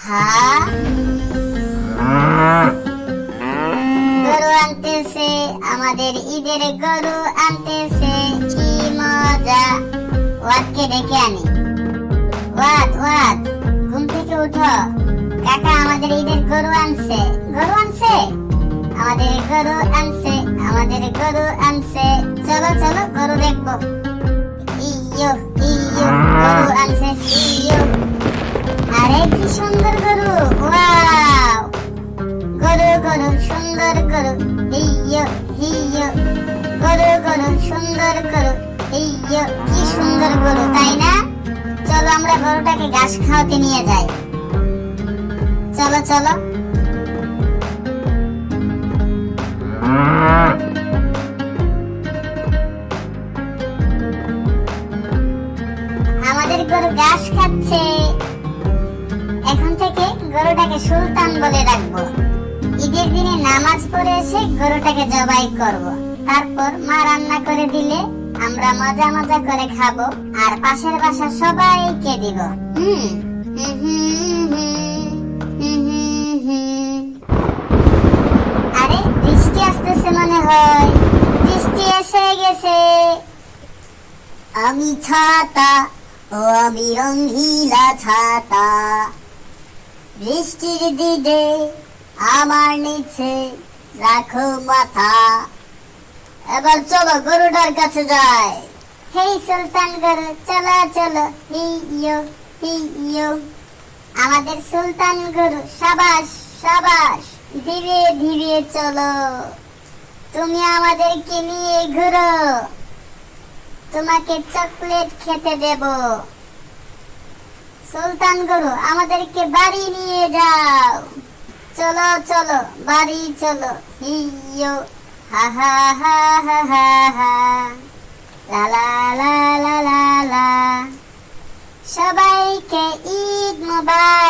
হ্যাঁ, গরু আনতেছে, আমাদের ঈদের গরু আনতেছে, কি মজা। ওয়াদকে ডেকে আনি। ওয়াদ, ঘুম থেকে উঠো। কাকা আমাদের ঈদের গরু আনছে। গরু আনছে? আমাদের গরু আনছে, আমাদের গরু আনছে। চলো চলো গরু দেখবো। ইয়ো ইয়ো, গরু আনছে ইয়ো। আরে কি সুন্দর গরু, ওয়াও। গরু গরু সুন্দর গরু, ইয়ো ইয়ো। গরু গরু সুন্দর গরু, ইয়ো। কি সুন্দর গরু, তাই না? চলো আমরা গরুটাকে ঘাস খাওয়াতে নিয়ে যাই। চলো চলো। আমাদের গরু ঘাস খাচ্ছে। এখন থেকে গরুটাকে সুলতান বলে রাখবো। ঈদের দিনে নামাজ পড়ে এসে গরুটাকে জবাই করব। তারপর মা রান্না করে দিলে আমরা মজা মজা করে খাবো, আর পাশের বাসা সবাইকে দিব। আরে বৃষ্টি আসতেছে মনে হয়। বৃষ্টি এসে গেছে। আমি ছাতা, ও আমি রঙিলা ছাতা, বৃষ্টির দিনে আমার নিচে রাখো মাথা। এবার চলো গরুটার কাছে যাই। হেই সুলতান গরু, চলো চলো, হিয়ো হিয়ো। আমাদের সুলতান গরু, সাবাস সাবাস, ধীরে ধীরে চলো। তুমি আমাদেরকে নিয়ে ঘুরো, তোমাকে চকলেট খেতে দেব। সুলতান গরু, আমাদেরকে বাড়ি নিয়ে যাও। চলো চলো বাড়ি চলো, হিয়ো হা হা হা হা হা হা, লা লা লা লা লা লা। সবাইকে ঈদ মোবারক।